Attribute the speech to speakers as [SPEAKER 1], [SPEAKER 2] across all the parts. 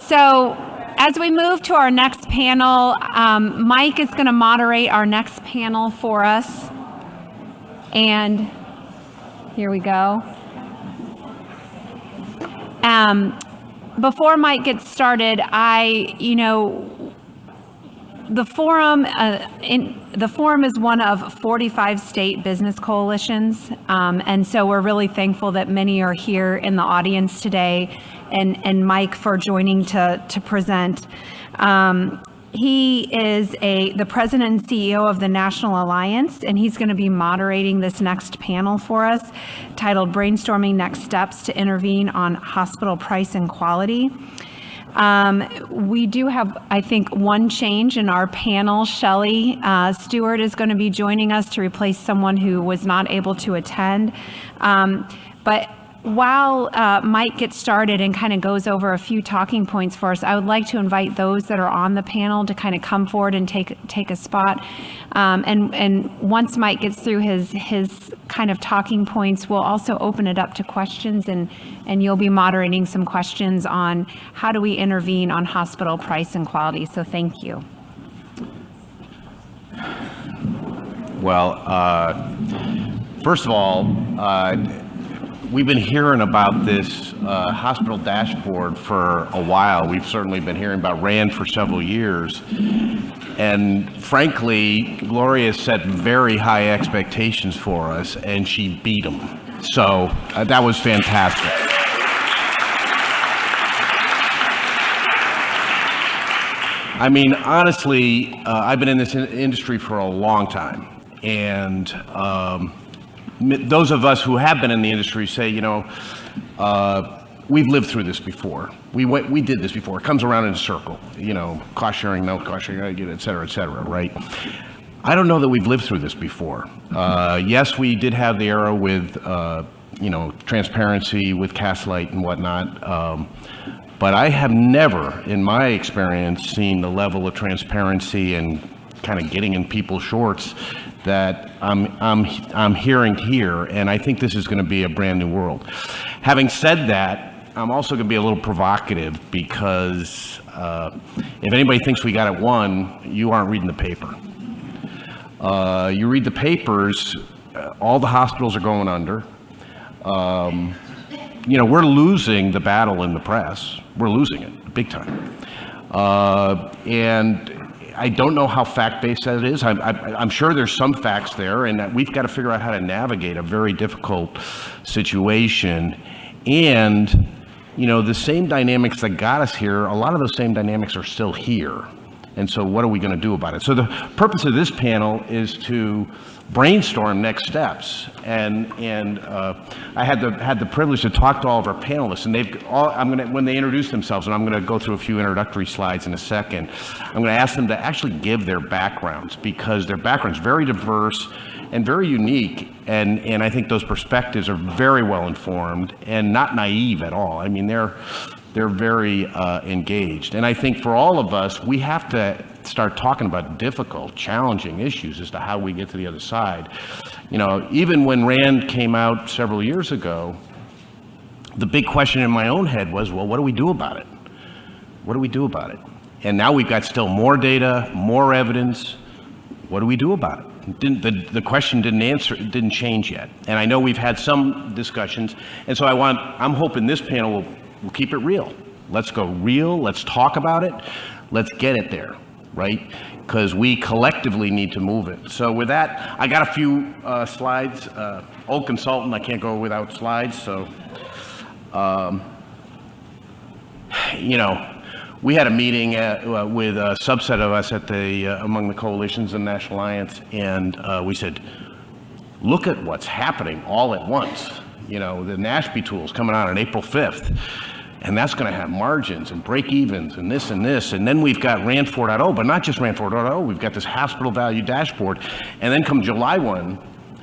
[SPEAKER 1] So as we move to our next panel, Mike is going to moderate our next panel for us. And here we go. Before Mike gets started, the forum is one of 45 state business coalitions, and so we're really thankful that many are here in the audience today, and Mike for joining to present. He is the president and CEO of the National Alliance, and he's going to be moderating this next panel for us, titled Brainstorming Next Steps to Intervene on Hospital Price and Quality. We do have, I think, one change in our panel. Shelley Stewart is going to be joining us to replace someone who was not able to attend. But while Mike gets started and kind of goes over a few talking points for us, I would like to invite those that are on the panel to kind of come forward and take a spot. And once Mike gets through his kind of talking points, we'll also open it up to questions, and you'll be moderating some questions on how do we intervene on hospital price and quality. So thank you.
[SPEAKER 2] Well, first of all, we've been hearing about this hospital dashboard for a while. We've certainly been hearing about RAND for several years. And frankly, Gloria set very high expectations for us, and she beat them. So that was fantastic. I mean, honestly, I've been in this industry for a long time. And those of us who have been in the industry say, we've lived through this before. We did this before. It comes around in a circle, cost sharing, no cost sharing, et cetera, right? I don't know that we've lived through this before. Yes, we did have the era with, transparency with Castlight and whatnot. But I have never, in my experience, seen the level of transparency and kind of getting in people's shorts that I'm hearing here, and I think this is going to be a brand new world. Having said that, I'm also going to be a little provocative because if anybody thinks we got it won, you aren't reading the paper. You read the papers, all the hospitals are going under. We're losing the battle in the press. We're losing it big time. And I don't know how fact-based that is. I'm sure there's some facts there, and that we've got to figure out how to navigate a very difficult situation. And, the same dynamics that got us here, a lot of those same dynamics are still here. And so what are we going to do about it? So the purpose of this panel is to brainstorm next steps. And I had the privilege to talk to all of our panelists, and when they introduce themselves, and I'm going to go through a few introductory slides in a second, I'm going to ask them to actually give their backgrounds, because their background's very diverse and very unique, and I think those perspectives are very well informed and not naive at all. I mean, they're very engaged. And I think for all of us, we have to start talking about difficult, challenging issues as to how we get to the other side. Even when RAND came out several years ago, the big question in my own head was, well, what do we do about it? What do we do about it? And now we've got still more data, more evidence. What do we do about it? The question didn't change yet. And I know we've had some discussions. And so I'm hoping this panel will keep it real. Let's go real. Let's talk about it. Let's get it there, right? Because we collectively need to move it. So with that, I got a few slides. Old consultant, I can't go without slides. So, we had a meeting with a subset of us among the coalitions and National Alliance, and we said, look at what's happening all at once. The NASHP tool's coming out on April 5th, and that's going to have margins and break-evens and this, and then we've got RAND 4.0, but not just RAND 4.0, we've got this hospital value dashboard, and then come July 1,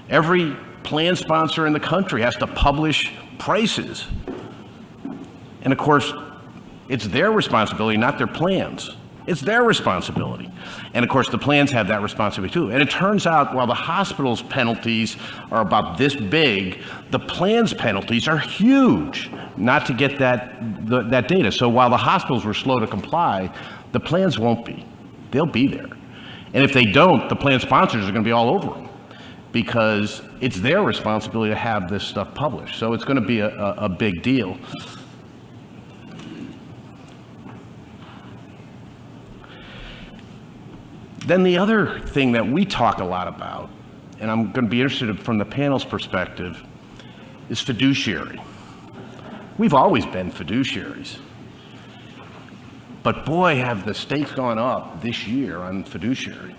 [SPEAKER 2] every plan sponsor in the country has to publish prices. And of course, it's their responsibility, not their plans. It's their responsibility. And of course, the plans have that responsibility too. And it turns out while the hospital's penalties are about this big, the plan's penalties are huge. not to get that data. So while the hospitals were slow to comply, the plans won't be. They'll be there. And if they don't, the plan sponsors are going to be all over them because it's their responsibility to have this stuff published. So it's going to be a big deal. Then the other thing that we talk a lot about, and I'm going to be interested from the panel's perspective, is fiduciary. We've always been fiduciaries. But boy, have the stakes gone up this year on fiduciary.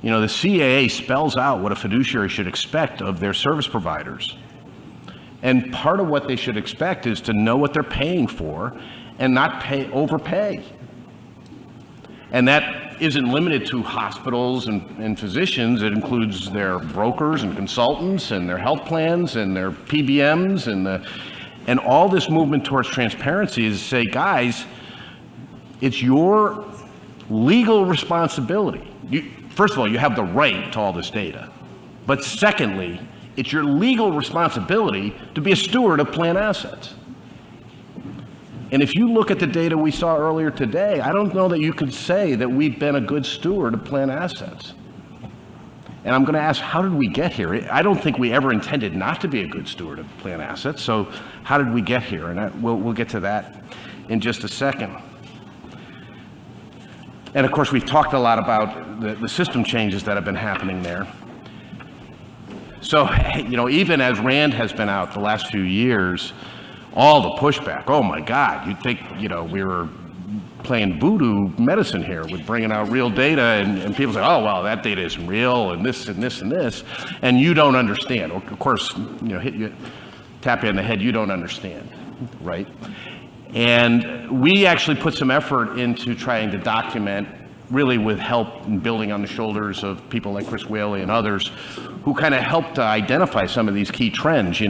[SPEAKER 2] You know, the CAA spells out what a fiduciary should expect of their service providers. And part of what they should expect is to know what they're paying for and not overpay. And that isn't limited to hospitals and physicians. It includes their brokers and consultants and their health plans and their PBMs and all this movement towards transparency is to say, guys, it's your legal responsibility. First of all, you have the right to all this data. But secondly, it's your legal responsibility to be a steward of plan assets. And if you look at the data we saw earlier today, I don't know that you could say that we've been a good steward of plan assets. And I'm going to ask, how did we get here? I don't think we ever intended not to be a good steward of plan assets. So how did we get here? And we'll get to that in just a second. And of course, we've talked a lot about the system changes that have been happening there. So, you know, even as RAND has been out the last few years, all the pushback, oh my God, you'd think, you know, we were playing voodoo medicine here with bringing out real data, and people say, oh, well, that data isn't real, and this and this and this, and you don't understand. Of course, you know, tap you on the head, you don't understand, right? And we actually put some effort into trying to document, really with help and building on the shoulders of people like Chris Whaley and others, who kind of helped to identify some of these key trends,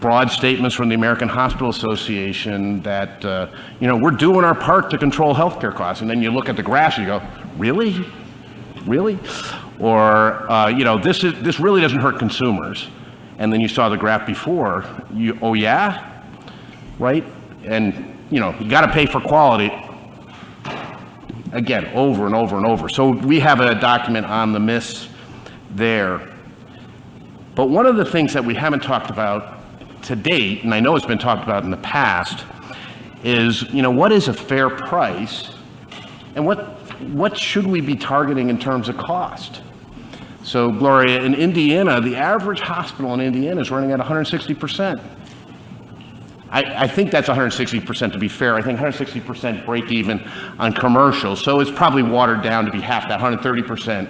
[SPEAKER 2] broad statements from the American Hospital Association that, we're doing our part to control healthcare costs. And then you look at the graphs and you go, really? Really? Or, this really doesn't hurt consumers. And then you saw the graph before, oh yeah? Right? And, you got to pay for quality. Again, over and over and over. So we have a document on the myths there. But one of the things that we haven't talked about to date, and I know it's been talked about in the past, is, what is a fair price and what should we be targeting in terms of cost? So, Gloria, in Indiana, the average hospital in Indiana is running at 160%. I think that's 160% to be fair. I think 160% break even on commercial. So it's probably watered down to be half that, 130%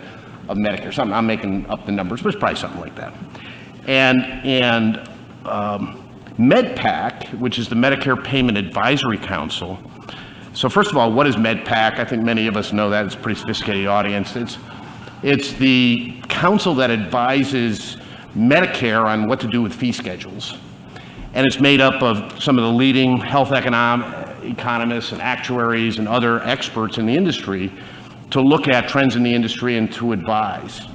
[SPEAKER 2] of Medicare. Something, I'm making up the numbers, but it's probably something like that. And MedPac, which is the Medicare Payment Advisory Council. So first of all, what is MedPac? I think many of us know that. It's a pretty sophisticated audience. It's the council that advises Medicare on what to do with fee schedules. And it's made up of some of the leading health economists and actuaries and other experts in the industry to look at trends in the industry and to advise.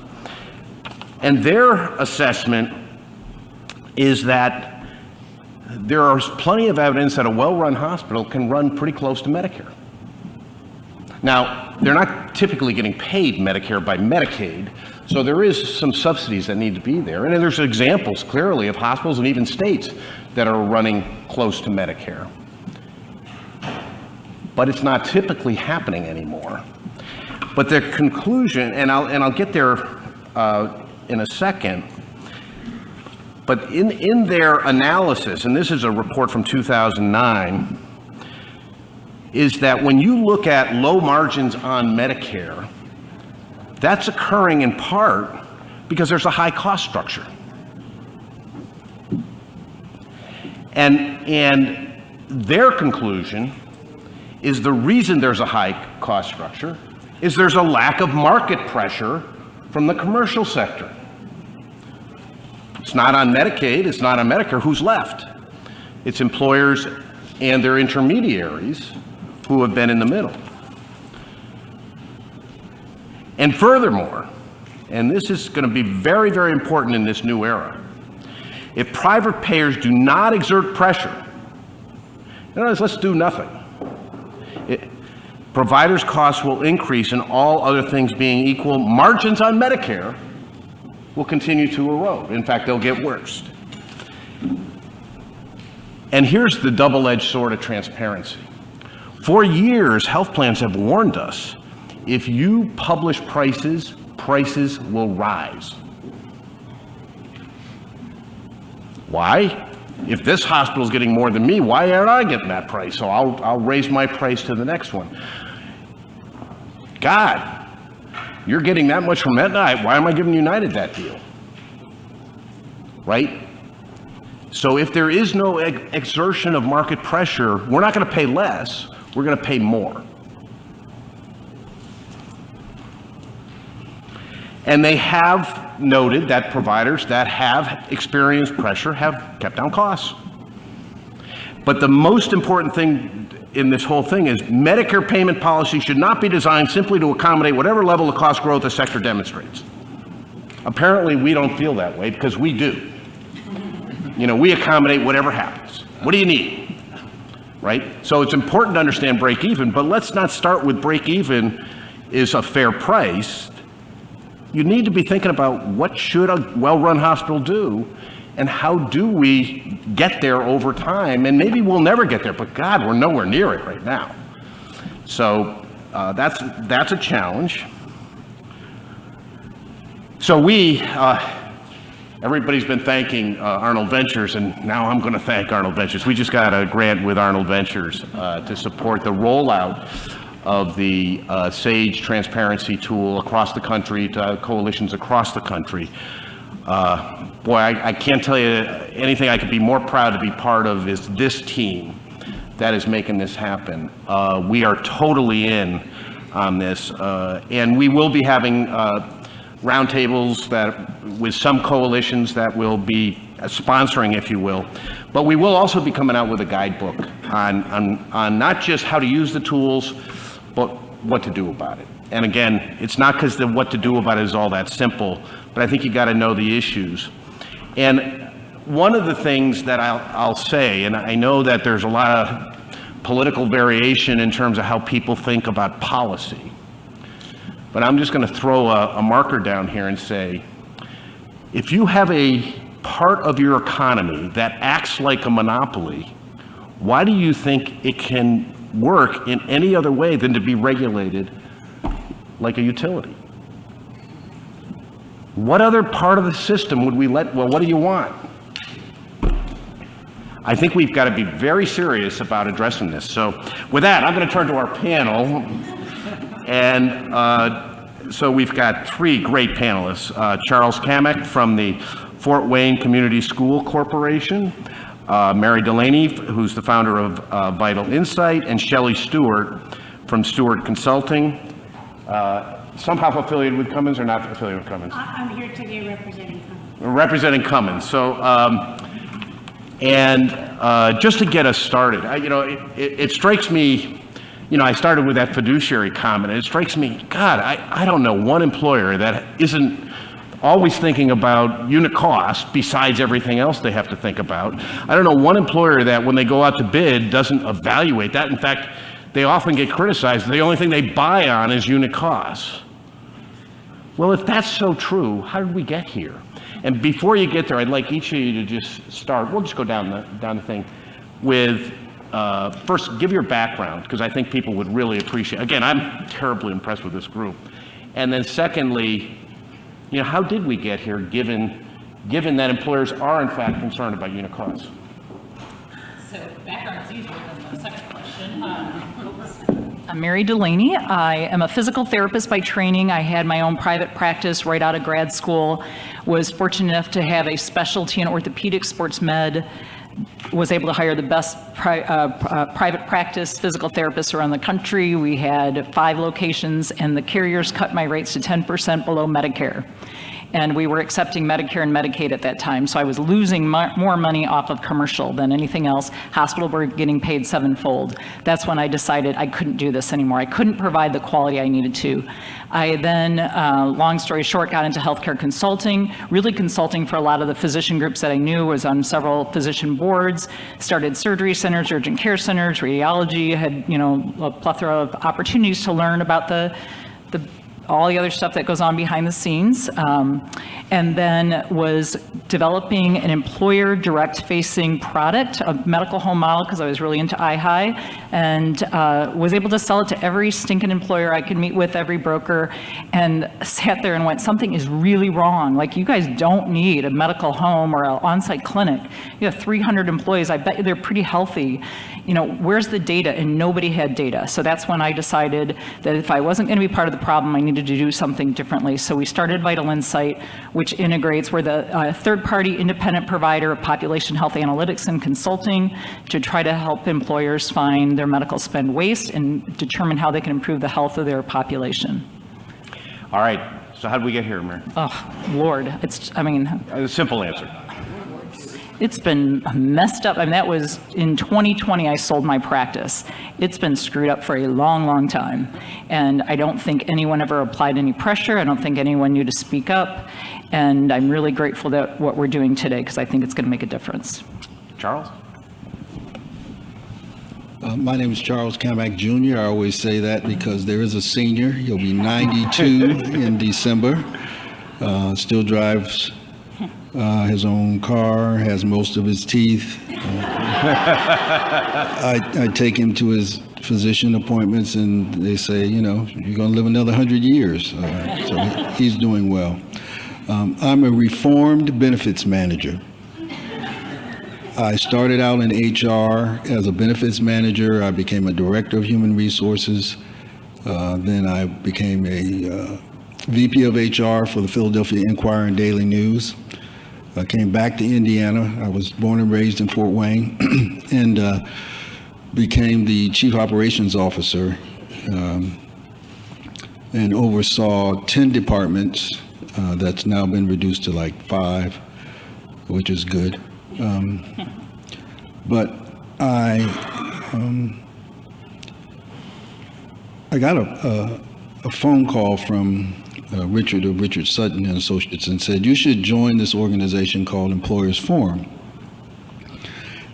[SPEAKER 2] And their assessment is that there is plenty of evidence that a well-run hospital can run pretty close to Medicare. Now, they're not typically getting paid Medicare by Medicaid, so there is some subsidies that need to be there. And there's examples clearly of hospitals and even states that are running close to Medicare. But it's not typically happening anymore. But their conclusion, and I'll get there in a second, but in their analysis, and this is a report from 2009, is that when you look at low margins on Medicare, that's occurring in part because there's a high cost structure. And their conclusion is the reason there's a high cost structure is there's a lack of market pressure from the commercial sector. It's not on Medicaid, it's not on Medicare. Who's left? It's employers and their intermediaries who have been in the middle. And furthermore, and this is going to be very, very important in this new era, If private payers do not exert pressure, in other words, let's do nothing. Providers' costs will increase, and all other things being equal, margins on Medicare will continue to erode. In fact, they'll get worse. And here's the double-edged sword of transparency. For years, health plans have warned us, if you publish prices, prices will rise. Why? If this hospital is getting more than me, why aren't I getting that price? So I'll raise my price to the next one. God, you're getting that much from Aetna, why am I giving United that deal? Right? So if there is no exertion of market pressure, we're not going to pay less, we're going to pay more. And they have noted that providers that have experienced pressure have kept down costs. But the most important thing in this whole thing is Medicare payment policy should not be designed simply to accommodate whatever level of cost growth the sector demonstrates. Apparently, we don't feel that way because we do. You know, we accommodate whatever happens. What do you need? Right? So it's important to understand break even, but let's not start with break even is a fair price. You need to be thinking about what should a well-run hospital do and how do we get there over time? And maybe we'll never get there, but God, we're nowhere near it right now. So that's a challenge. So everybody's been thanking Arnold Ventures, and now I'm going to thank Arnold Ventures. We just got a grant with Arnold Ventures to support the rollout of the SAGE transparency tool across the country to coalitions across the country. Boy, I can't tell you anything I could be more proud to be part of is this team that is making this happen. We are totally in on this, and we will be having roundtables with some coalitions that will be sponsoring, if you will. But we will also be coming out with a guidebook on not just how to use the tools, but what to do about it. And again, it's not because the what to do about it is all that simple, but I think you got to know the issues. And one of the things that I'll say, and I know that there's a lot of political variation in terms of how people think about policy, but I'm just going to throw a marker down here and say, if you have a part of your economy that acts like a monopoly, why do you think it can work in any other way than to be regulated like a utility? What other part of the system would we let, well, what do you want? I think we've got to be very serious about addressing this. So with that, I'm going to turn to our panel. And so we've got three great panelists. Charles Cammack from the Fort Wayne Community School Corporation, Mary Delaney, who's the founder of Vital Incite, and Shelley Stewart from Stewart Consulting. Somehow affiliated with Cummins or not affiliated with Cummins?
[SPEAKER 3] I'm here today representing Cummins.
[SPEAKER 2] Representing Cummins. So, just to get us started, it strikes me, I started with that fiduciary comment, and it strikes me, God, I don't know one employer that isn't always thinking about unit cost besides everything else they have to think about. I don't know one employer that when they go out to bid doesn't evaluate that. In fact, they often get criticized. The only thing they buy on is unit costs. Well, if that's so true, how did we get here? And before you get there, I'd like each of you to just start. We'll just go down the thing with first, give your background, because I think people would really appreciate. Again, I'm terribly impressed with this group. And then secondly, how did we get here, given that employers are in fact concerned about unit costs?
[SPEAKER 4] So background is easier than the second question. I'm Mary Delaney. I am a physical therapist by training. I had my own private practice right out of grad school. Was fortunate enough to have a specialty in orthopedic sports med. Was able to hire the best private practice physical therapists around the country. We had 5 locations, and the carriers cut my rates to 10% below Medicare. and we were accepting Medicare and Medicaid at that time. So I was losing more money off of commercial than anything else. Hospitals were getting paid sevenfold. That's when I decided I couldn't do this anymore. I couldn't provide the quality I needed to. I then, long story short, got into healthcare consulting, really consulting for a lot of the physician groups that I knew, was on several physician boards, started surgery centers, urgent care centers, radiology, had, a plethora of opportunities to learn about all the other stuff that goes on behind the scenes, and then was developing an employer direct facing product, a medical home model, because I was really into iHigh, and was able to sell it to every stinking employer I could meet with, every broker, and sat there and went, something is really wrong. Like, you guys don't need a medical home or an on-site clinic. You have 300 employees. I bet they're pretty healthy. Where's the data? And nobody had data. So that's when I decided that if I wasn't going to be part of the problem, I needed to do something differently. So we started Vital Incite, which integrates, we're the third-party independent provider of population health analytics and consulting to try to help employers find their medical spend waste and determine how they can improve the health of their population.
[SPEAKER 2] All right. So how did we get here, Mary?
[SPEAKER 4] Oh, Lord.
[SPEAKER 2] A simple answer.
[SPEAKER 4] It's been messed up. That was in 2020, I sold my practice. It's been screwed up for a long, long time. And I don't think anyone ever applied any pressure. I don't think anyone knew to speak up. And I'm really grateful that what we're doing today, because I think it's going to make a difference.
[SPEAKER 2] Charles?
[SPEAKER 5] My name is Charles Cammack Jr. I always say that because there is a senior. He'll be 92 in December. Still drives his own car, has most of his teeth. I take him to his physician appointments and they say, you're going to live another 100 years. So he's doing well. I'm a reformed benefits manager. I started out in HR as a benefits manager. I became a director of human resources. Then I became a VP of HR for the Philadelphia Inquirer and Daily News. I came back to Indiana. I was born and raised in Fort Wayne and became the chief operations officer and oversaw 10 departments. That's now been reduced to like 5, which is good. But I got a phone call from Richard of Richard Sutton and Associates and said, you should join this organization called Employers Forum.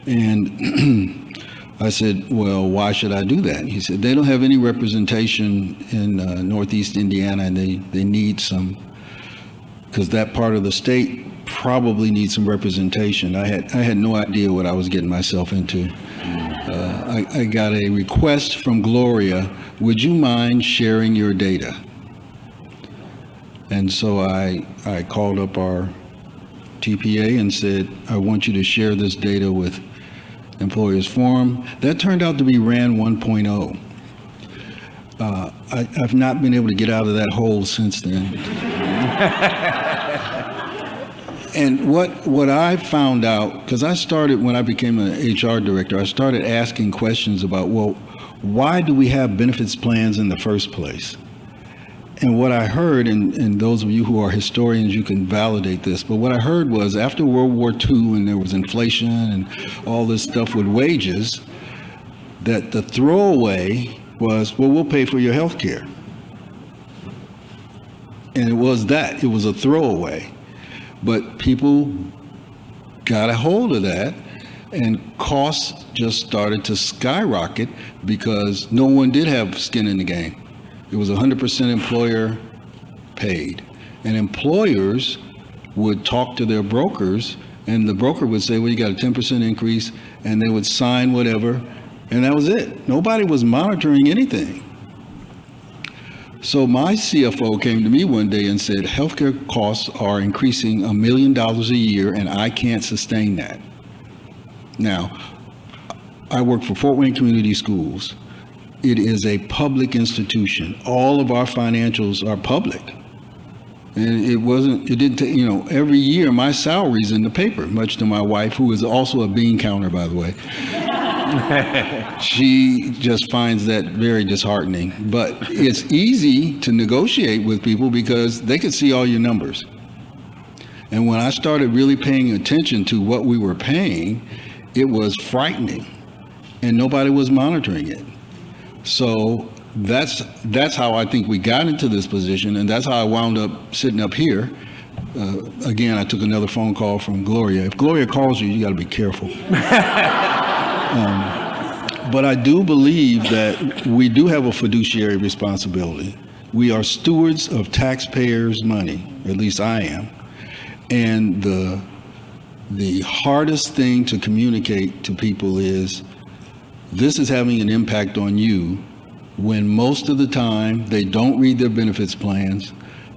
[SPEAKER 5] And I said, well, why should I do that? He said, they don't have any representation in Northeast Indiana, and they need some, because that part of the state probably needs some representation. I had no idea what I was getting myself into. I got a request from Gloria, would you mind sharing your data? And so I called up our TPA and said, I want you to share this data with Employers Forum. That turned out to be RAND 1.0. I've not been able to get out of that hole since then. And what I found out, because I started when I became an HR director, I started asking questions about, well, why do we have benefits plans in the first place? And what I heard, and those of you who are historians, you can validate this, but what I heard was after World War II and there was inflation and all this stuff with wages, that the throwaway was, well, we'll pay for your health care. And it was a throwaway. But people got a hold of that and costs just started to skyrocket because no one did have skin in the game. It was 100% employer paid. And employers would talk to their brokers and the broker would say, well, you got a 10% increase, and they would sign whatever, and that was it. Nobody was monitoring anything. So my CFO came to me one day and said, healthcare costs are increasing $1 million a year and I can't sustain that. Now, I work for Fort Wayne Community Schools. It is a public institution. All of our financials are public. And it didn't take, every year my salary's in the paper, much to my wife, who is also a bean counter, by the way. She just finds that very disheartening. But it's easy to negotiate with people because they can see all your numbers. And when I started really paying attention to what we were paying, it was frightening, and nobody was monitoring it. So that's how I think we got into this position, and that's how I wound up sitting up here. Again, I took another phone call from Gloria. If Gloria calls you got to be careful. But I do believe that we do have a fiduciary responsibility. We are stewards of taxpayers' money, at least I am. And the hardest thing to communicate to people is this is having an impact on you, when most of the time they don't read their benefits plans.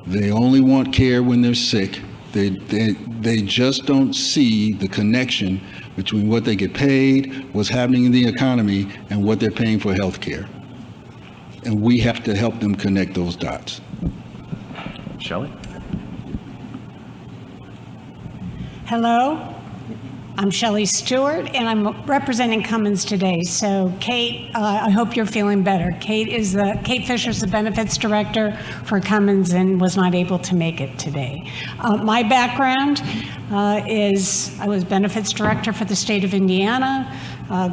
[SPEAKER 5] They only want care when they're sick. They just don't see the connection between what they get paid, what's happening in the economy, and what they're paying for health care. And we have to help them connect those dots.
[SPEAKER 2] Shelley?
[SPEAKER 3] Hello, I'm Shelley Stewart, and I'm representing Cummins today. So Kate, I hope you're feeling better. Kate Fisher's the benefits director for Cummins and was not able to make it today. My background is I was benefits director for the state of Indiana,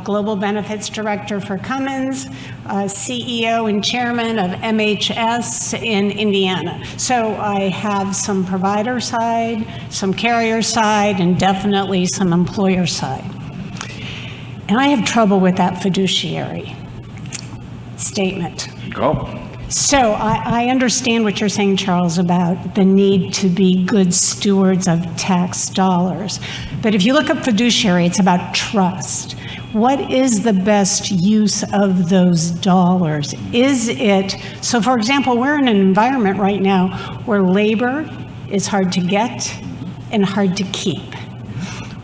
[SPEAKER 3] global benefits director for Cummins, CEO and chairman of MHS in Indiana. So I have some provider side, some carrier side, and definitely some employer side. And I have trouble with that fiduciary statement.
[SPEAKER 2] Go.
[SPEAKER 3] So I understand what you're saying, Charles, about the need to be good stewards of tax dollars. But if you look up fiduciary, it's about trust. What is the best use of those dollars? Is it, so for example, we're in an environment right now where labor is hard to get and hard to keep.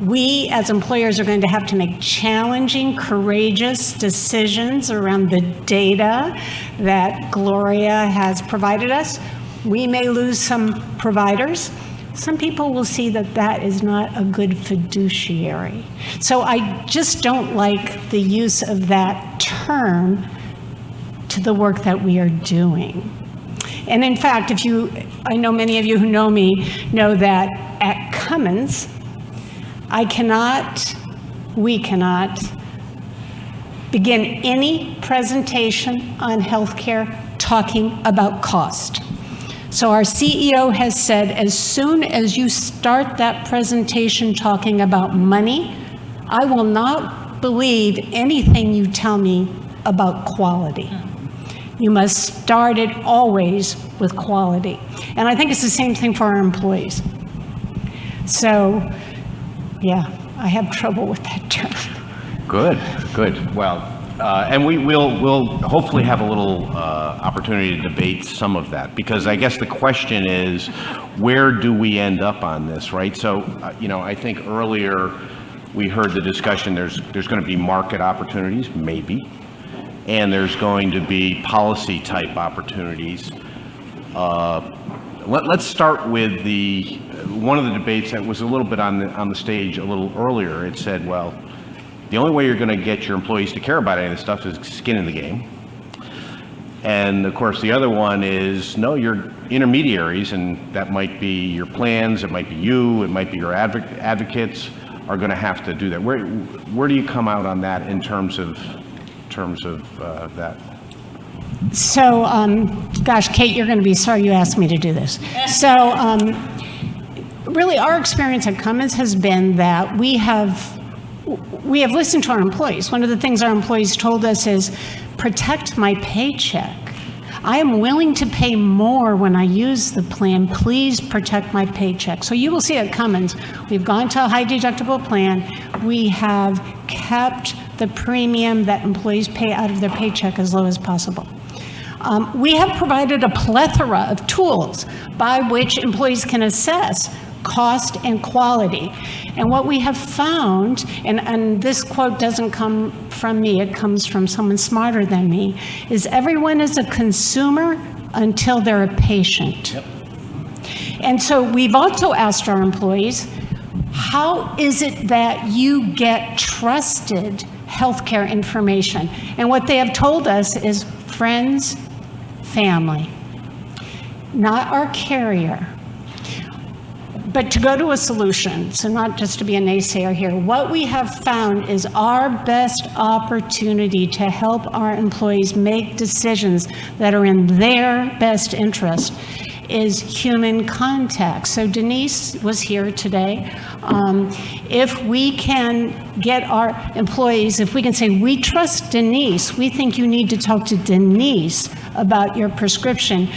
[SPEAKER 3] We, as employers, are going to have to make challenging, courageous decisions around the data that Gloria has provided us. We may lose some providers. Some people will see that that is not a good fiduciary. So I just don't like the use of that term to the work that we are doing. And in fact, I know many of you who know me know that at Cummins, we cannot begin any presentation on healthcare talking about cost. So our CEO has said, as soon as you start that presentation talking about money, I will not believe anything you tell me about quality. You must start it always with quality. And I think it's the same thing for our employees. So, yeah, I have trouble with that term.
[SPEAKER 2] Good. Well, and we'll hopefully have a little opportunity to debate some of that, because I guess the question is, where do we end up on this, right? So, I think earlier we heard the discussion, there's going to be market opportunities, maybe, and there's going to be policy type opportunities. Let's start with one of the debates that was a little bit on the stage a little earlier. It said, well, the only way you're going to get your employees to care about any of this stuff is skin in the game. And of course, the other one is, no, you're intermediaries, and that might be your plans, it might be you, it might be your advocates are going to have to do that. Where do you come out on that in terms of that?
[SPEAKER 3] So, gosh, Kate, you're going to be sorry you asked me to do this. So, really, our experience at Cummins has been that we have listened to our employees. One of the things our employees told us is, protect my paycheck. I am willing to pay more when I use the plan. Please protect my paycheck. So you will see at Cummins, we've gone to a high deductible plan. We have kept the premium that employees pay out of their paycheck as low as possible. We have provided a plethora of tools by which employees can assess cost and quality. And what we have found, and this quote doesn't come from me, it comes from someone smarter than me, is everyone is a consumer until they're a patient. Yep. And so we've also asked our employees, how is it that you get trusted healthcare information? And what they have told us is friends, family, not our carrier. But to go to a solution, so not just to be a naysayer here, what we have found is our best opportunity to help our employees make decisions that are in their best interest is human contact. So Denise was here today. If we can get our employees, if we can say, we trust Denise, we think you need to talk to Denise about your prescription,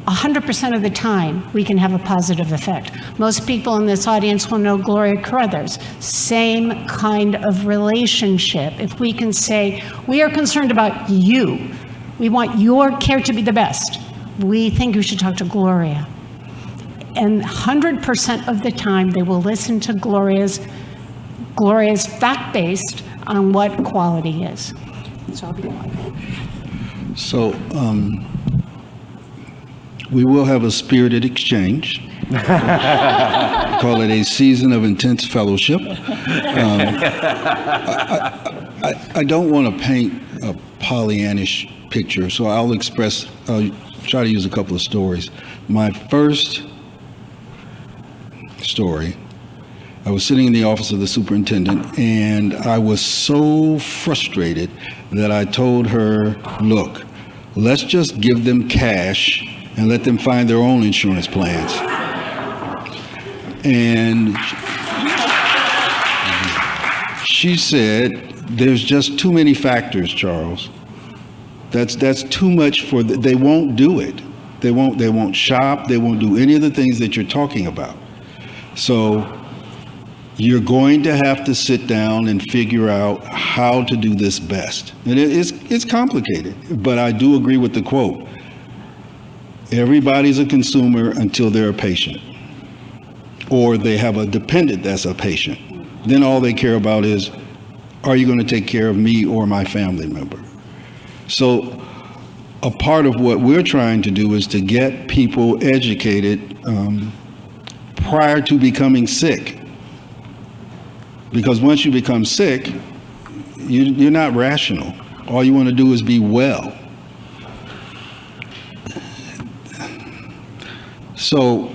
[SPEAKER 3] 100% of the time, we can have a positive effect. Most people in this audience will know Gloria Carruthers. Same kind of relationship. If we can say, we are concerned about you, we want your care to be the best, we think you should talk to Gloria. And 100% of the time, they will listen to Gloria's fact-based on what quality is. So I'll be quiet.
[SPEAKER 5] So, we will have a spirited exchange. Call it a season of intense fellowship. I don't want to paint a Pollyannish picture, so I'll try to use a couple of stories. My first story, I was sitting in the office of the superintendent, and I was so frustrated that I told her, look, let's just give them cash and let them find their own insurance plans. And she said, there's just too many factors, Charles. That's too much for they won't do it. They won't shop, they won't do any of the things that you're talking about. So you're going to have to sit down and figure out how to do this best. And it's complicated, but I do agree with the quote. Everybody's a consumer until they're a patient, or they have a dependent that's a patient. Then all they care about is, are you going to take care of me or my family member? So a part of what we're trying to do is to get people educated prior to becoming sick. Because once you become sick, you're not rational. All you want to do is be well. So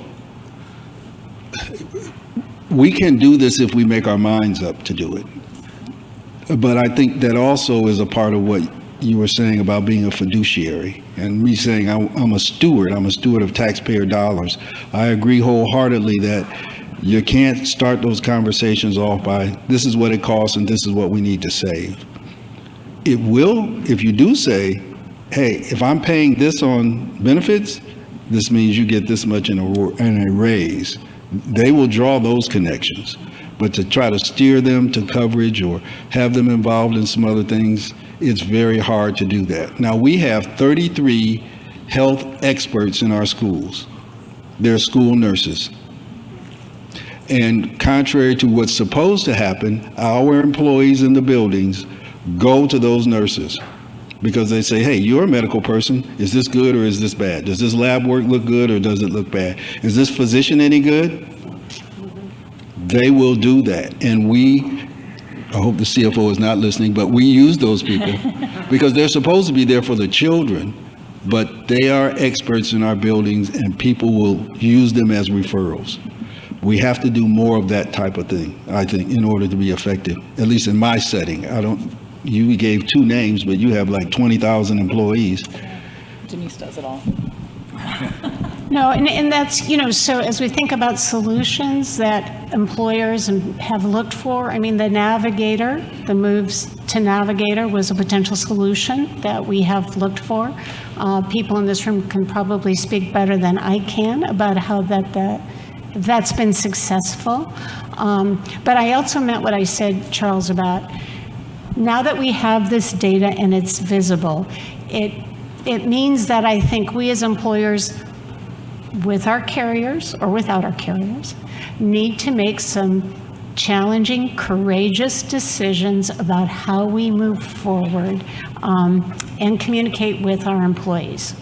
[SPEAKER 5] we can do this if we make our minds up to do it. But I think that also is a part of what you were saying about being a fiduciary, and me saying I'm a steward of taxpayer dollars. I agree wholeheartedly that you can't start those conversations off by, this is what it costs and this is what we need to save. It will, if you do say, hey, if I'm paying this on benefits, this means you get this much in a raise. They will draw those connections. But to try to steer them to coverage or have them involved in some other things, it's very hard to do that. Now, we have 33 health experts in our schools. They're school nurses. And contrary to what's supposed to happen, our employees in the buildings go to those nurses because they say, hey, you're a medical person. Is this good or is this bad? Does this lab work look good or does it look bad? Is this physician any good? They will do that. And I hope the CFO is not listening, but we use those people because they're supposed to be there for the children, but they are experts in our buildings and people will use them as referrals. We have to do more of that type of thing, I think, in order to be effective, at least in my setting. You gave 2 names, but you have like 20,000 employees.
[SPEAKER 4] Denise does it all.
[SPEAKER 3] No, and that's, so as we think about solutions that employers have looked for, I mean, the moves to Navigator was a potential solution that we have looked for. People in this room can probably speak better than I can about how that's been successful. But I also meant what I said, Charles, about now that we have this data and it's visible, it means that I think we as employers, with our carriers or without our carriers, need to make some challenging, courageous decisions about how we move forward and communicate with our employees.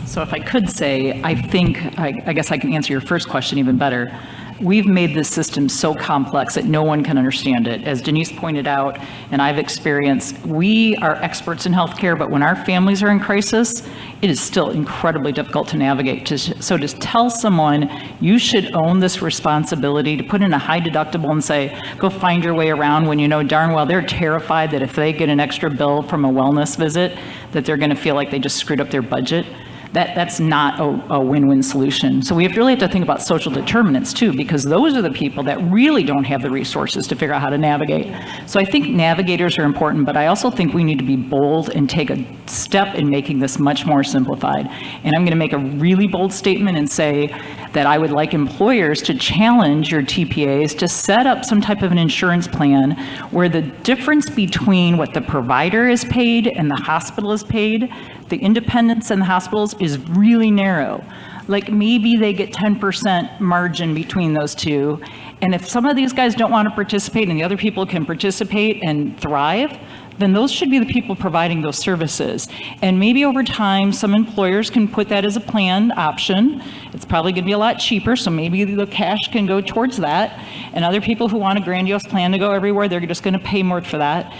[SPEAKER 4] So if I could say, I think, I guess I can answer your first question even better. we've made this system so complex that no one can understand it. As Denise pointed out, and I've experienced, we are experts in healthcare, but when our families are in crisis, it is still incredibly difficult to navigate. So to tell someone, you should own this responsibility, to put in a high deductible and say, go find your way around, when you know darn well they're terrified that if they get an extra bill from a wellness visit, that they're going to feel like they just screwed up their budget. That's not a win-win solution. So we really have to think about social determinants too, because those are the people that really don't have the resources to figure out how to navigate. So I think navigators are important, but I also think we need to be bold and take a step in making this much more simplified. And I'm going to make a really bold statement and say that I would like employers to challenge your TPAs to set up some type of an insurance plan where the difference between what the provider is paid and the hospital is paid, the independents and the hospitals, is really narrow. Like maybe they get 10% margin between those two. And if some of these guys don't want to participate and the other people can participate and thrive, then those should be the people providing those services. And maybe over time, some employers can put that as a plan option. It's probably going to be a lot cheaper, so maybe the cash can go towards that. And other people who want a grandiose plan to go everywhere, they're just going to pay more for that.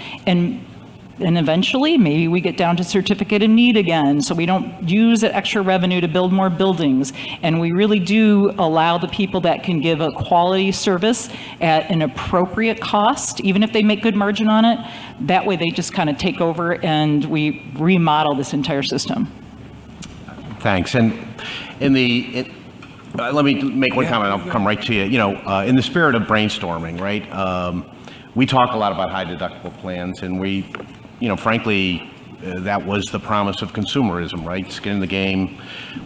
[SPEAKER 4] And eventually, maybe we get down to certificate of need again, so we don't use that extra revenue to build more buildings. And we really do allow the people that can give a quality service at an appropriate cost, even if they make good margin on it. That way they just kind of take over and we remodel this entire system.
[SPEAKER 2] Thanks. And let me make one comment, I'll come right to you. In the spirit of brainstorming, right? We talk a lot about high deductible plans, and we, frankly, that was the promise of consumerism, right? Skin in the game.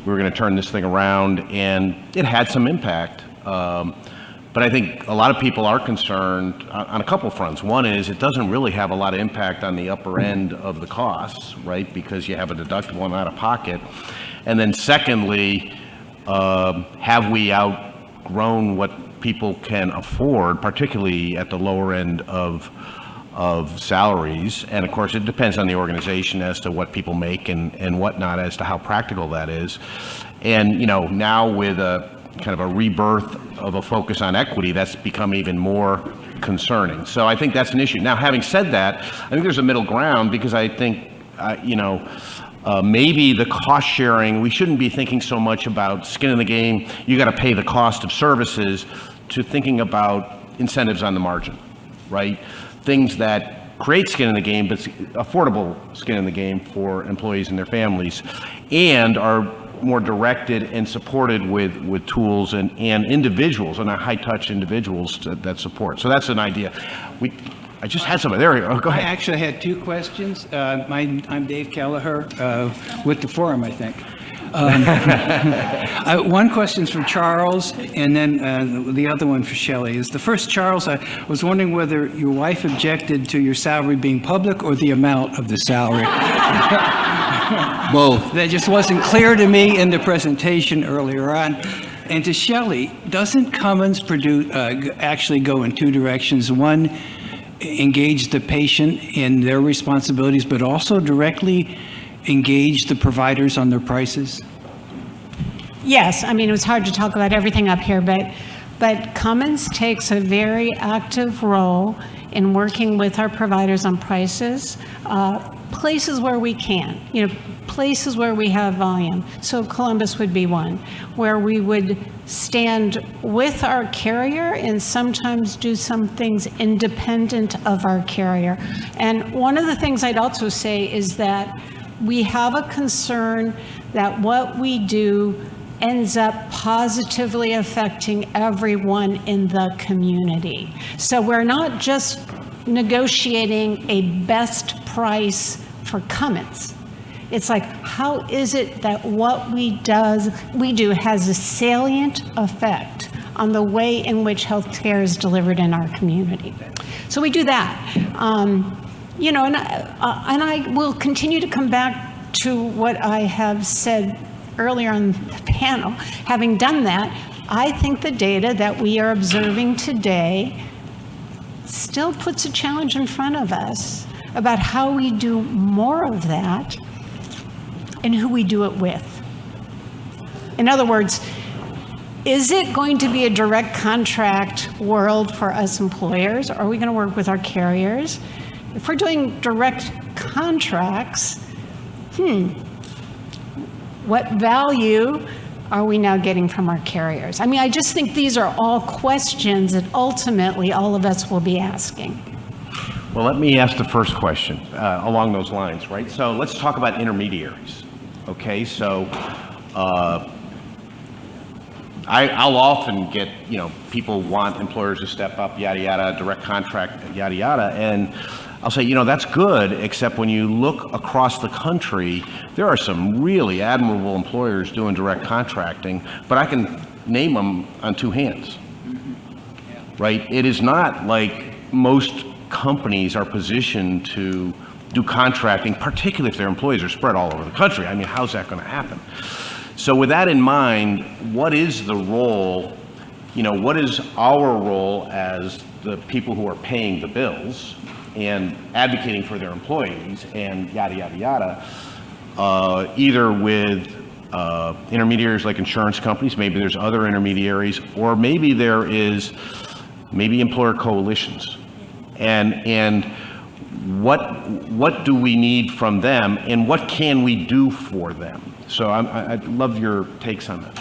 [SPEAKER 2] We were going to turn this thing around, and it had some impact. But I think a lot of people are concerned on a couple fronts. One is it doesn't really have a lot of impact on the upper end of the costs, right? Because you have a deductible and out of pocket. And then secondly, have we outgrown what people can afford, particularly at the lower end of salaries? And of course, it depends on the organization as to what people make and whatnot, as to how practical that is. And now with a kind of a rebirth of a focus on equity, that's become even more concerning. So I think that's an issue. Now, having said that, I think there's a middle ground, because I think maybe the cost sharing, we shouldn't be thinking so much about skin in the game, you got to pay the cost of services, to thinking about incentives on the margin, right? Things that create skin in the game, but affordable skin in the game for employees and their families, and are more directed and supported with tools and individuals, and high-touch individuals that support. So that's an idea. I just had somebody. There we go. Go ahead.
[SPEAKER 6] I actually had two questions. I'm Dave Kelleher with the forum, I think. One question's for Charles, and then the other one for Shelley. The first, Charles, I was wondering whether your wife objected to your salary being public or the amount of the salary.
[SPEAKER 5] Both.
[SPEAKER 6] That just wasn't clear to me in the presentation earlier on. And to Shelley, doesn't Cummins actually go in two directions? One, engage the patient in their responsibilities, but also directly engage the providers on their prices?
[SPEAKER 3] Yes, I mean, it was hard to talk about everything up here, but Cummins takes a very active role in working with our providers on prices, places where we can, places where we have volume. So Columbus would be one, where we would stand with our carrier and sometimes do some things independent of our carrier. And one of the things I'd also say is that we have a concern that what we do ends up positively affecting everyone in the community. So we're not just negotiating a best price for Cummins. It's like, how is it that what we do has a salient effect on the way in which healthcare is delivered in our community? So we do that. And I will continue to come back to what I have said earlier on the panel. Having done that, I think the data that we are observing today still puts a challenge in front of us about how we do more of that and who we do it with. In other words, Is it going to be a direct contract world for us employers, or are we going to work with our carriers? If we're doing direct contracts, what value are we now getting from our carriers? I mean, I just think these are all questions that ultimately all of us will be asking.
[SPEAKER 2] Well, let me ask the first question along those lines, right? So let's talk about intermediaries. Okay, so I'll often get, people want employers to step up, yada, yada, direct contract, yada, yada. And I'll say, that's good, except when you look across the country, there are some really admirable employers doing direct contracting, but I can name them on two hands, right? It is not like most companies are positioned to do contracting, particularly if their employees are spread all over the country. I mean, how's that going to happen? So with that in mind, what is the role, what is our role as the people who are paying the bills and advocating for their employees and yada, yada, yada, either with intermediaries like insurance companies, maybe there's other intermediaries, or maybe there is employer coalitions. And what do we need from them, and what can we do for them? So I'd love your takes on that.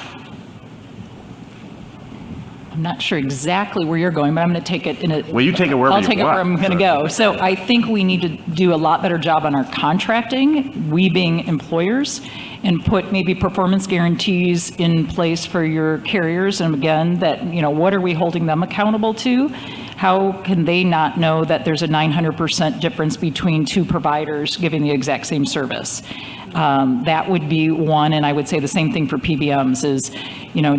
[SPEAKER 4] I'm not sure exactly where you're going, but I'm going to take it in a...
[SPEAKER 2] Well, you take it wherever
[SPEAKER 4] I'll
[SPEAKER 2] you
[SPEAKER 4] take it
[SPEAKER 2] want.
[SPEAKER 4] where I'm going to go. So I think we need to do a lot better job on our contracting, we being employers, and put maybe performance guarantees in place for your carriers. And again, that, what are we holding them accountable to? How can they not know that there's a 900% difference between two providers giving the exact same service? That would be one, and I would say the same thing for PBMs is,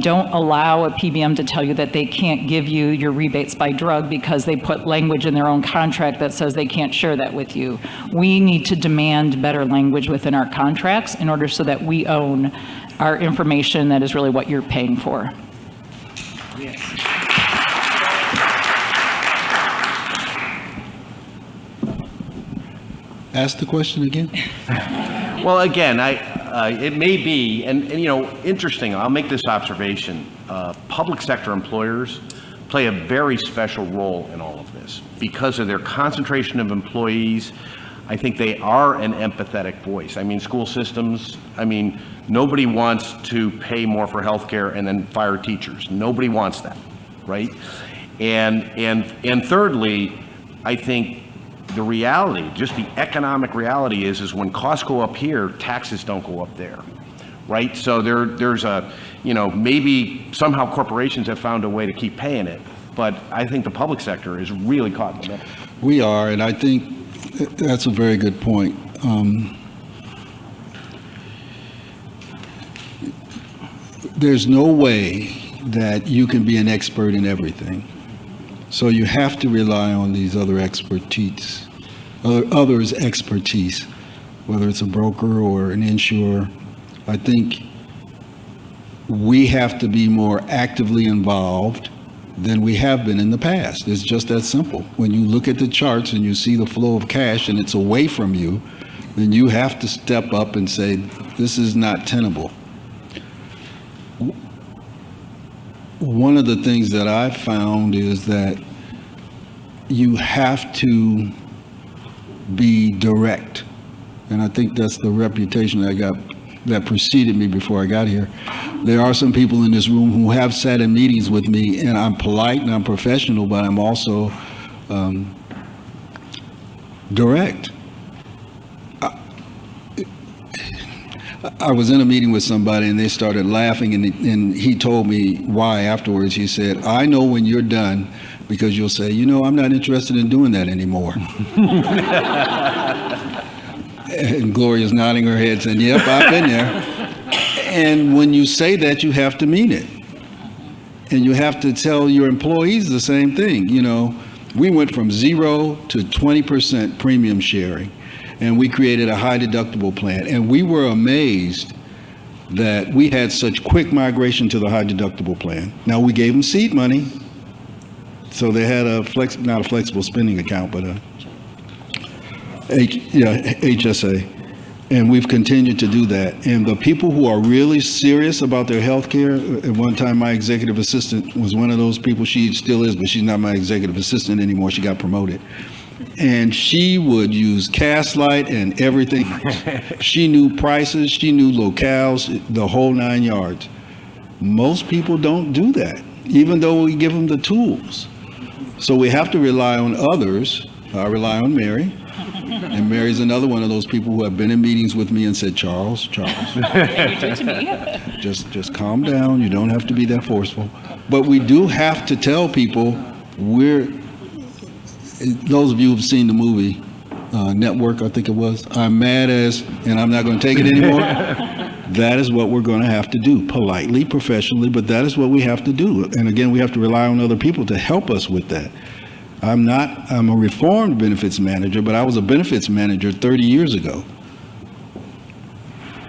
[SPEAKER 4] don't allow a PBM to tell you that they can't give you your rebates by drug because they put language in their own contract that says they can't share that with you. We need to demand better language within our contracts in order so that we own our information that is really what you're paying for.
[SPEAKER 6] Yes.
[SPEAKER 5] Ask the question again.
[SPEAKER 2] Well, again, it may be, and interesting, I'll make this observation. Public sector employers play a very special role in all of this because of their concentration of employees. I think they are an empathetic voice. I mean, school systems, nobody wants to pay more for healthcare and then fire teachers. Nobody wants that, right? And thirdly, I think the reality, just the economic reality is when costs go up here, taxes don't go up there, right? So there's a, maybe somehow corporations have found a way to keep paying it, but I think the public sector is really caught in the middle.
[SPEAKER 5] We are, and I think that's a very good point. There's no way that you can be an expert in everything. So you have to rely on these others' expertise, whether it's a broker or an insurer. I think we have to be more actively involved than we have been in the past. It's just that simple. When you look at the charts and you see the flow of cash and it's away from you, then you have to step up and say, this is not tenable. One of the things that I've found is that you have to be direct. And I think that's the reputation I got that preceded me before I got here. There are some people in this room who have sat in meetings with me, and I'm polite and I'm professional, but I'm also direct. I was in a meeting with somebody and they started laughing, and he told me why afterwards. He said, I know when you're done because you'll say, I'm not interested in doing that anymore. And Gloria's nodding her head saying, yep, I've been there. And when you say that, you have to mean it. And you have to tell your employees the same thing. We went from 0 to 20% premium sharing. And we created a high deductible plan. And we were amazed that we had such quick migration to the high deductible plan. Now, we gave them seed money. So they had not a flexible spending account, but HSA. And we've continued to do that. And the people who are really serious about their health care, at one time my executive assistant was one of those people. She still is, but she's not my executive assistant anymore. She got promoted. And she would use Castlight and everything. She knew prices, she knew locales, the whole 9 yards. Most people don't do that, even though we give them the tools. So we have to rely on others. I rely on Mary. And Mary's another one of those people who have been in meetings with me and said, Charles, just calm down. You don't have to be that forceful. But we do have to tell people those of you who've seen the movie Network, I think it was, I'm mad as, and I'm not going to take it anymore. That is what we're going to have to do, politely, professionally, but that is what we have to do. And again, we have to rely on other people to help us with that. I'm a reformed benefits manager, but I was a benefits manager 30 years ago.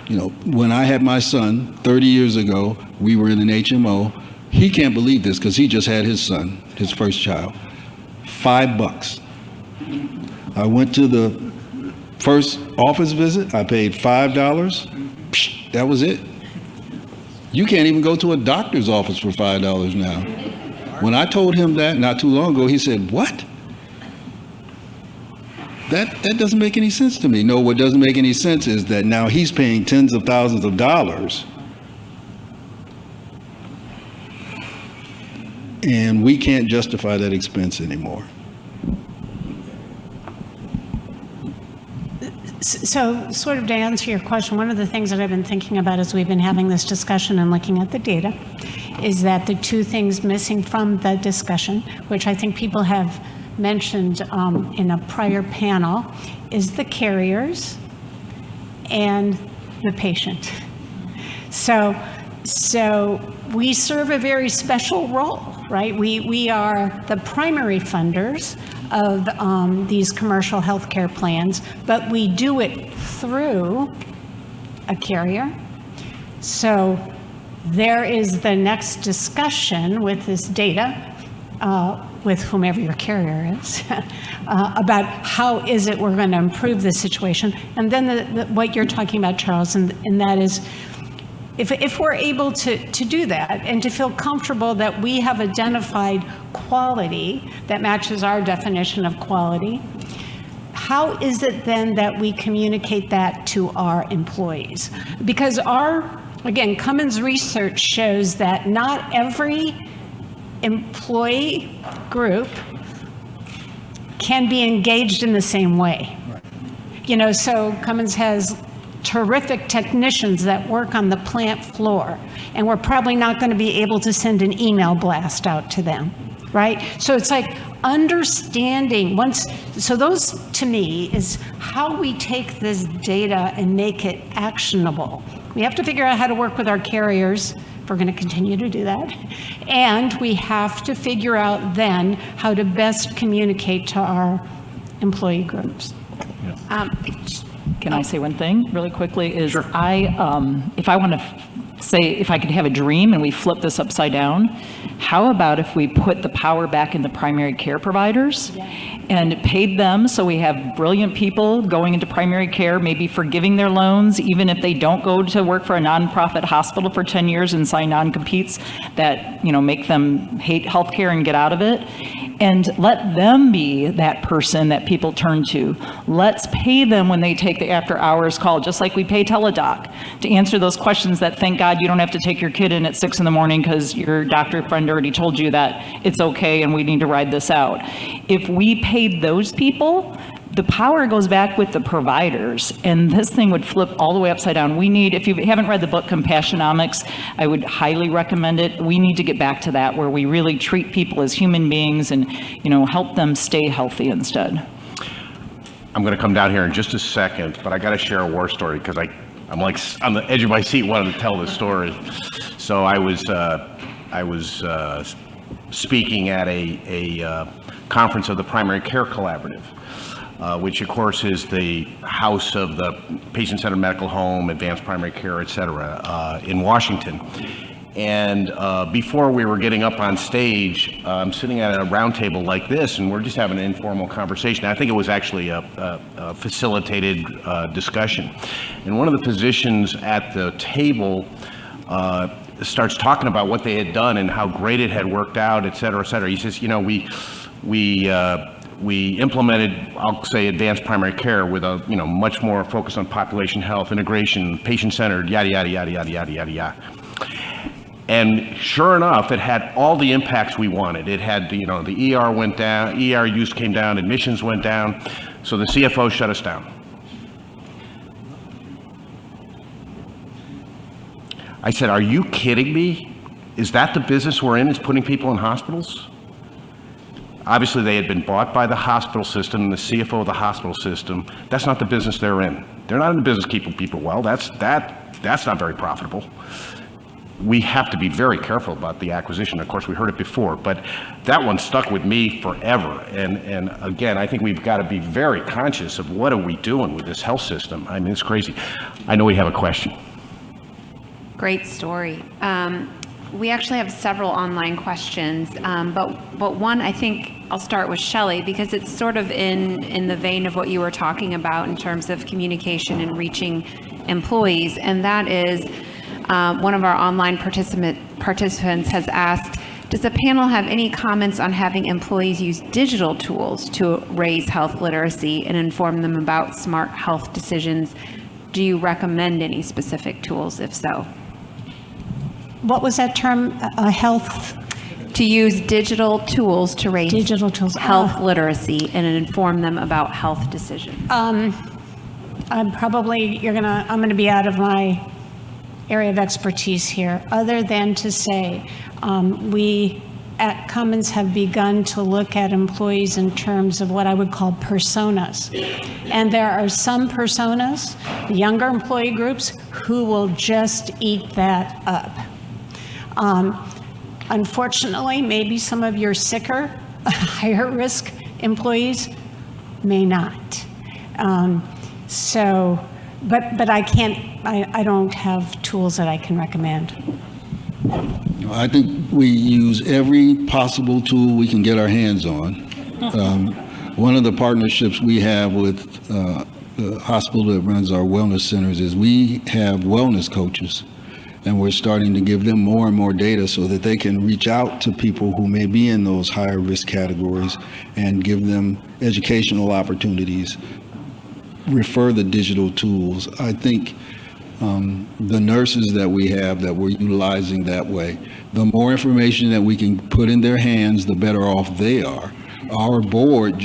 [SPEAKER 5] You know, when I had my son 30 years ago, we were in an HMO. He can't believe this because he just had his son, his first child. $5. I went to the first office visit. I paid $5. Psh, that was it. You can't even go to a doctor's office for $5 now. When I told him that not too long ago, he said, "What? That doesn't make any sense to me." No, what doesn't make any sense is that now he's paying tens of thousands of dollars, and we can't justify that expense anymore.
[SPEAKER 3] So sort of to answer your question, one of the things that I've been thinking about as we've been having this discussion and looking at the data is that the two things missing from the discussion, which I think people have mentioned in a prior panel, is the carriers and the patient. So we serve a very special role, right? We are the primary funders of these commercial health care plans, but we do it through a carrier. So there is the next discussion with this data, with whomever your carrier is, about how is it we're going to improve the situation. And then what you're talking about, Charles, and that is, if we're able to do that and to feel comfortable that we have identified quality that matches our definition of quality, how is it then that we communicate that to our employees? Because again, Cummins research shows that not every employee group can be engaged in the same way. You know, so Cummins has terrific technicians that work on the plant floor, and we're probably not going to be able to send an email blast out to them, right? So it's like understanding so those to me is how we take this data and make it actionable. We have to figure out how to work with our carriers if we're going to continue to do that. And we have to figure out then how to best communicate to our employee groups.
[SPEAKER 4] Can I say one thing really quickly? Is
[SPEAKER 2] Sure.
[SPEAKER 4] If I want to say, if I could have a dream and we flip this upside down, how about if we put the power back in the primary care providers and paid them so we have brilliant people going into primary care, maybe forgiving their loans, even if they don't go to work for a nonprofit hospital for 10 years and sign non-competes that, you know, make them hate healthcare and get out of it. And let them be that person that people turn to. Let's pay them when they take the after hours call, just like we pay Teledoc, to answer those questions that thank God you don't have to take your kid in at 6 a.m. because your doctor friend already told you that it's okay and we need to ride this out. If we paid those people, the power goes back with the providers, and this thing would flip all the way upside down. We need, if you haven't read the book Compassionomics, I would highly recommend it. We need to get back to that, where we really treat people as human beings and, you know, help them stay healthy instead.
[SPEAKER 2] I'm going to come down here in just a second, but I got to share a war story because I'm like on the edge of my seat wanting to tell this story. So I was speaking at a conference of the Primary Care Collaborative, which of course is the house of the patient-centered medical home, advanced primary care, et cetera, in Washington. And before we were getting up on stage, I'm sitting at a round table like this, and we're just having an informal conversation. I think it was actually a facilitated discussion. And one of the physicians at the table starts talking about what they had done and how great it had worked out, et cetera, et cetera. He says, you know, we implemented, I'll say, advanced primary care with a, you know, much more focus on population health, integration, patient-centered, yada, yada, yada, yada, yada, yada, yada. And sure enough, it had all the impacts we wanted. It had, you know, the ER went down, ER use came down, admissions went down, so the CFO shut us down. I said, are you kidding me? Is that the business we're in, is putting people in hospitals? Obviously, they had been bought by the hospital system, the CFO of the hospital system. That's not the business they're in. They're not in the business of keeping people well. That's not very profitable. We have to be very careful about the acquisition. Of course, we heard it before, but that one stuck with me forever. And again, I think we've got to be very conscious of what are we doing with this health system. I mean, it's crazy. I know we have a question.
[SPEAKER 1] Great story. We actually have several online questions, but one, I think I'll start with Shelley, because it's sort of in the vein of what you were talking about in terms of communication and reaching employees, and that is one of our online participants has asked, does the panel have any comments on having employees use digital tools to raise health literacy and inform them about smart health decisions? Do you recommend any specific tools, if so?
[SPEAKER 3] What was that term? Health?
[SPEAKER 1] To use digital tools to raise
[SPEAKER 3] Digital tools.
[SPEAKER 1] health literacy and inform them about health decisions.
[SPEAKER 3] I'm gonna be out of my area of expertise here, other than to say, we at Cummins have begun to look at employees in terms of what I would call personas. And there are some personas, the younger employee groups, who will just eat that up. Unfortunately, maybe some of your sicker, higher risk employees may not. But I don't have tools that I can recommend.
[SPEAKER 5] I think we use every possible tool we can get our hands on. One of the partnerships we have with the hospital that runs our wellness centers is we have wellness coaches, and we're starting to give them more and more data so that they can reach out to people who may be in those higher risk categories and give them educational opportunities, refer the digital tools. I think the nurses that we have that we're utilizing that way, the more information that we can put in their hands, the better off they are. Our board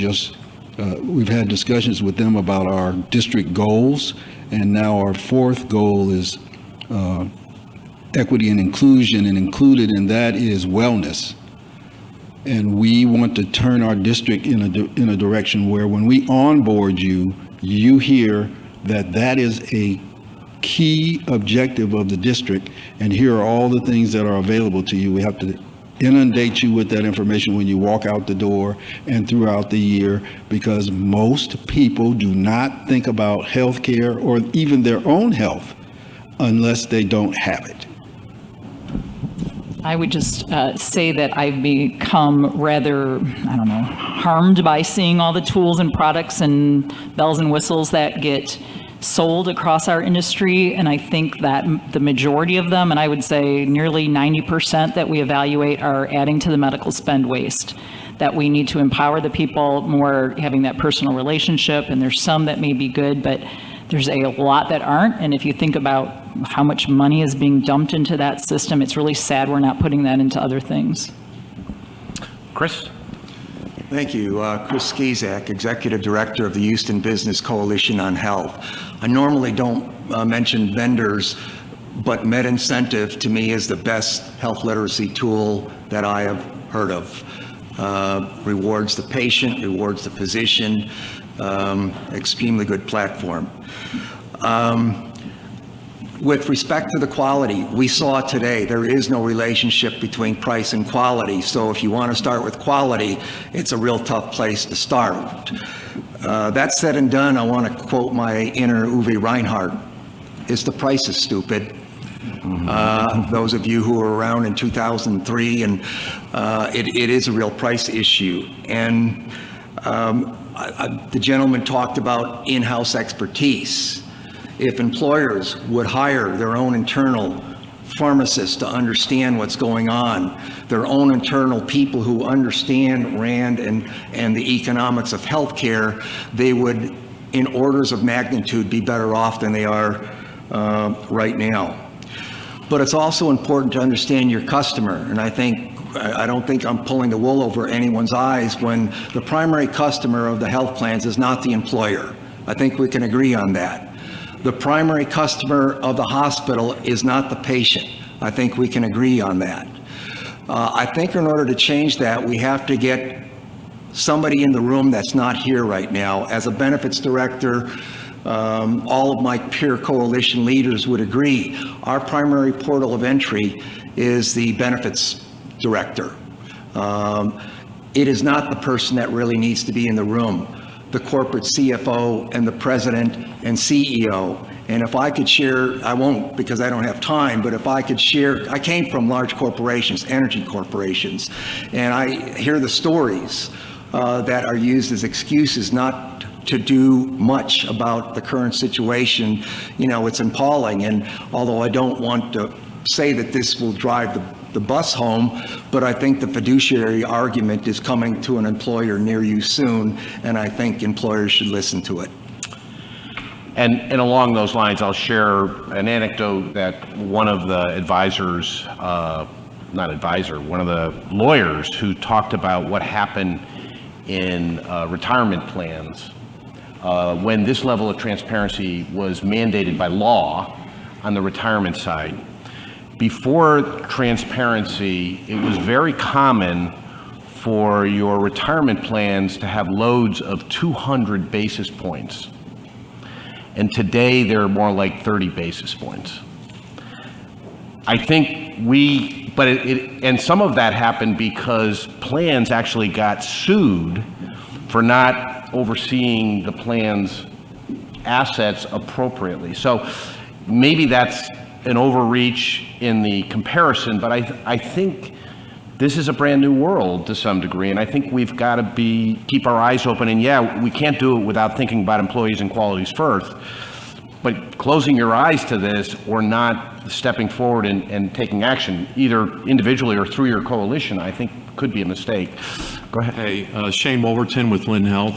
[SPEAKER 5] we've had discussions with them about our district goals, and now our fourth goal is equity and inclusion, and included in that is wellness. And we want to turn our district in a direction where when we onboard you, you hear that is a key objective of the district, and here are all the things that are available to you. We have to inundate you with that information when you walk out the door and throughout the year, because most people do not think about health care or even their own health unless they don't have it.
[SPEAKER 4] I would just say that I've become rather, harmed by seeing all the tools and products and bells and whistles that get sold across our industry. And I think that the majority of them, and I would say nearly 90% that we evaluate, are adding to the medical spend waste. That we need to empower the people more, having that personal relationship. And there's some that may be good, but there's a lot that aren't. And if you think about how much money is being dumped into that system, it's really sad we're not putting that into other things.
[SPEAKER 2] Chris?
[SPEAKER 7] Thank you. Chris Skizak, Executive Director of the Houston Business Coalition on Health. I normally don't mention vendors, but MedIncentive to me is the best health literacy tool that I have heard of. Rewards the patient, rewards the physician, extremely good platform. With respect to the quality, we saw today there is no relationship between price and quality. So if you want to start with quality, it's a real tough place to start. That said and done, I want to quote my inner Uwe Reinhardt. Is the price is stupid? Those of you who were around in 2003, and it is a real price issue. And the gentleman talked about in-house expertise. If employers would hire their own internal pharmacists to understand what's going on, their own internal people who understand RAND and the economics of healthcare, they would, in orders of magnitude, be better off than they are right now. But it's also important to understand your customer, and I don't think I'm pulling the wool over anyone's eyes when the primary customer of the health plans is not the employer. I think we can agree on that. The primary customer of the hospital is not the patient. I think we can agree on that. I think in order to change that, we have to get somebody in the room that's not here right now. As a benefits director, all of my peer coalition leaders would agree. Our primary portal of entry is the benefits director. It is not the person that really needs to be in the room. The corporate CFO and the president and CEO. And if I could share, I won't because I don't have time, but if I could share, I came from large corporations, energy corporations, and I hear the stories that are used as excuses not to do much about the current situation. You know, it's appalling, and although I don't want to say that this will drive the bus home, but I think the fiduciary argument is coming to an employer near you soon, and I think employers should listen to it.
[SPEAKER 2] And along those lines, I'll share an anecdote that one of the advisors, one of the lawyers who talked about what happened in retirement plans when this level of transparency was mandated by law on the retirement side. Before transparency, it was very common for your retirement plans to have loads of 200 basis points. And today they're more like 30 basis points. I think and some of that happened because plans actually got sued for not overseeing the plan's assets appropriately. So maybe that's an overreach in the comparison, but I think this is a brand new world to some degree, and I think we've got to keep our eyes open. And yeah, we can't do it without thinking about employees and qualities first, but closing your eyes to this or not stepping forward and taking action, either individually or through your coalition, I think could be a mistake. Go ahead.
[SPEAKER 8] Hey, Shane Wolverton with Lynn Health.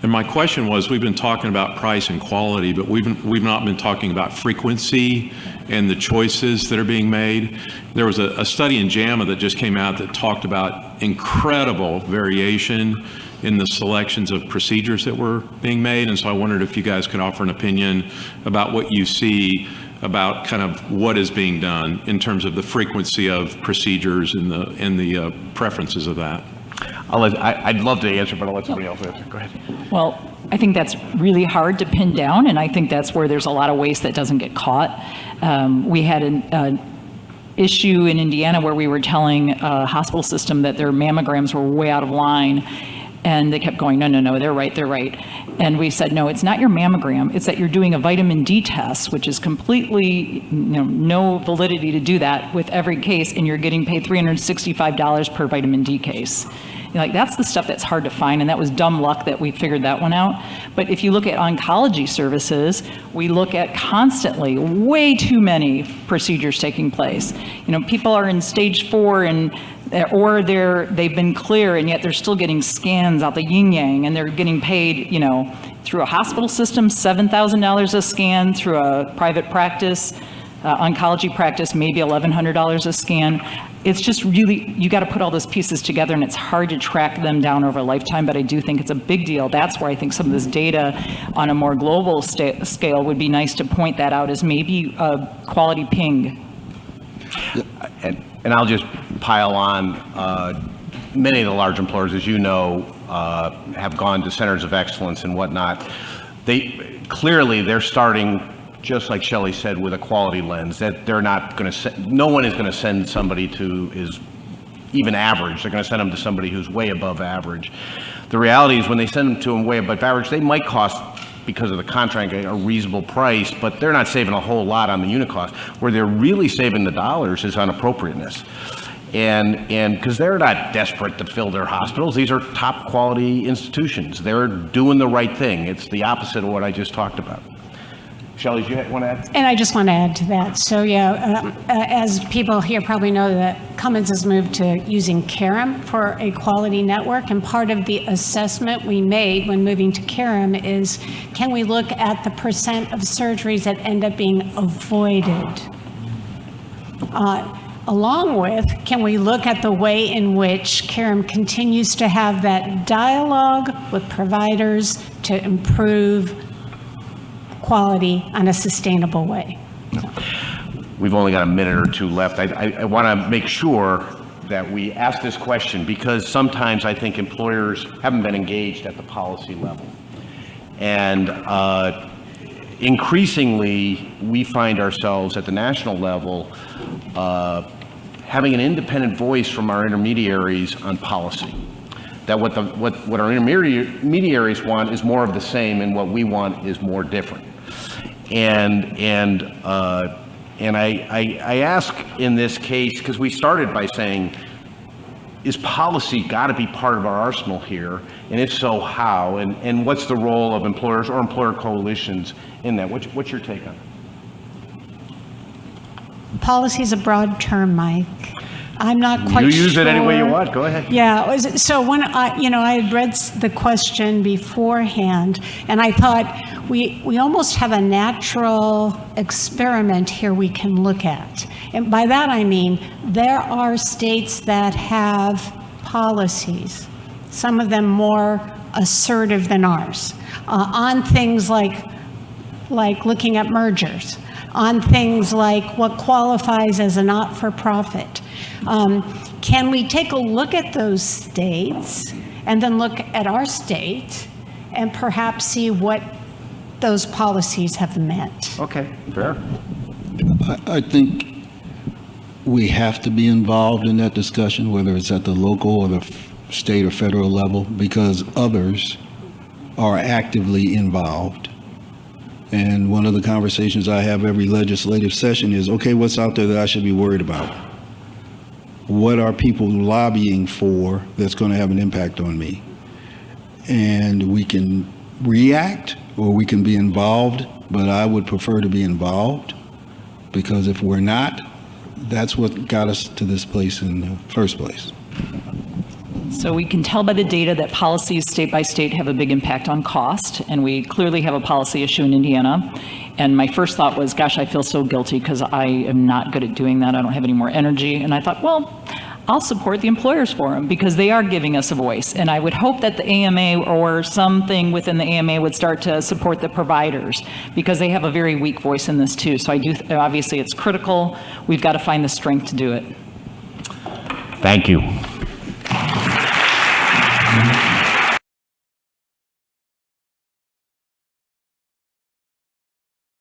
[SPEAKER 8] And my question was, we've been talking about price and quality, but we've not been talking about frequency and the choices that are being made. There was a study in JAMA that just came out that talked about incredible variation in the selections of procedures that were being made. And so I wondered if you guys could offer an opinion about what you see about kind of what is being done in terms of the frequency of procedures and the preferences of that.
[SPEAKER 2] I'd love to answer, but I'll let somebody else answer. Go ahead.
[SPEAKER 4] Well, I think that's really hard to pin down, and I think that's where there's a lot of waste that doesn't get caught. We had an issue in Indiana where we were telling a hospital system that their mammograms were way out of line, and they kept going, no, they're right. And we said, no, it's not your mammogram, it's that you're doing a vitamin D test, which is completely, no validity to do that with every case, and you're getting paid $365 per vitamin D case. That's the stuff that's hard to find, and that was dumb luck that we figured that one out. But if you look at oncology services, we look at constantly way too many procedures taking place. People are in stage 4 or they've been clear, and yet they're still getting scans out the yin-yang, and they're getting paid, through a hospital system, $7,000 a scan, through a private practice, oncology practice, maybe $1,100 a scan. It's just really, you got to put all those pieces together, and it's hard to track them down over a lifetime, but I do think it's a big deal. That's where I think some of this data on a more global scale would be nice to point that out as maybe a quality ping.
[SPEAKER 2] And I'll just pile on, many of the large employers, as you know, have gone to centers of excellence and whatnot. They're starting, just like Shelley said, with a quality lens, that they're not going to, no one is going to send somebody to is even average. They're going to send them to somebody who's way above average. The reality is when they send them to way above average, they might cost because of the contract, a reasonable price, but they're not saving a whole lot on the unit cost. Where they're really saving the dollars is on appropriateness. And because they're not desperate to fill their hospitals, these are top quality institutions. They're doing the right thing. It's the opposite of what I just talked about. Shelley, do you want to add?
[SPEAKER 3] And I just want to add to that. So yeah, as people here probably know, that Cummins has moved to using CAREM for a quality network. And part of the assessment we made when moving to CAREM is, can we look at the percent of surgeries that end up being avoided? Along with, can we look at the way in which CAREM continues to have that dialogue with providers to improve quality on a sustainable way?
[SPEAKER 2] We've only got a minute or two left. I want to make sure that we ask this question because sometimes I think employers haven't been engaged at the policy level. And increasingly, we find ourselves at the national level having an independent voice from our intermediaries on policy. That what our intermediaries want is more of the same, and what we want is more different. And I ask in this case, because we started by saying, is policy got to be part of our arsenal here? And if so, how? And what's the role of employers or employer coalitions in that? What's your take on it?
[SPEAKER 3] Policy is a broad term, Mike. I'm not quite sure.
[SPEAKER 2] You use it any way you want. Go ahead.
[SPEAKER 3] Yeah. So when I had read the question beforehand, and I thought we almost have a natural experiment here we can look at. And by that I mean there are states that have policies, some of them more assertive than ours, on things like looking at mergers, on things like what qualifies as a not-for-profit. Can we take a look at those states and then look at our state and perhaps see what those policies have meant?
[SPEAKER 2] Okay, fair.
[SPEAKER 5] I think we have to be involved in that discussion, whether it's at the local or the state or federal level, because others are actively involved. And one of the conversations I have every legislative session is, okay, what's out there that I should be worried about? What are people lobbying for that's going to have an impact on me? And we can react or we can be involved, but I would prefer to be involved, because if we're not, that's what got us to this place in the first place.
[SPEAKER 4] So we can tell by the data that policies state by state have a big impact on cost, and we clearly have a policy issue in Indiana. And my first thought was, gosh, I feel so guilty because I am not good at doing that. I don't have any more energy. And I thought, well, I'll support the Employers Forum because they are giving us a voice. And I would hope that the AMA or something within the AMA would start to support the providers because they have a very weak voice in this too. So I do, obviously it's critical. We've got to find the strength to do it.
[SPEAKER 2] Thank you.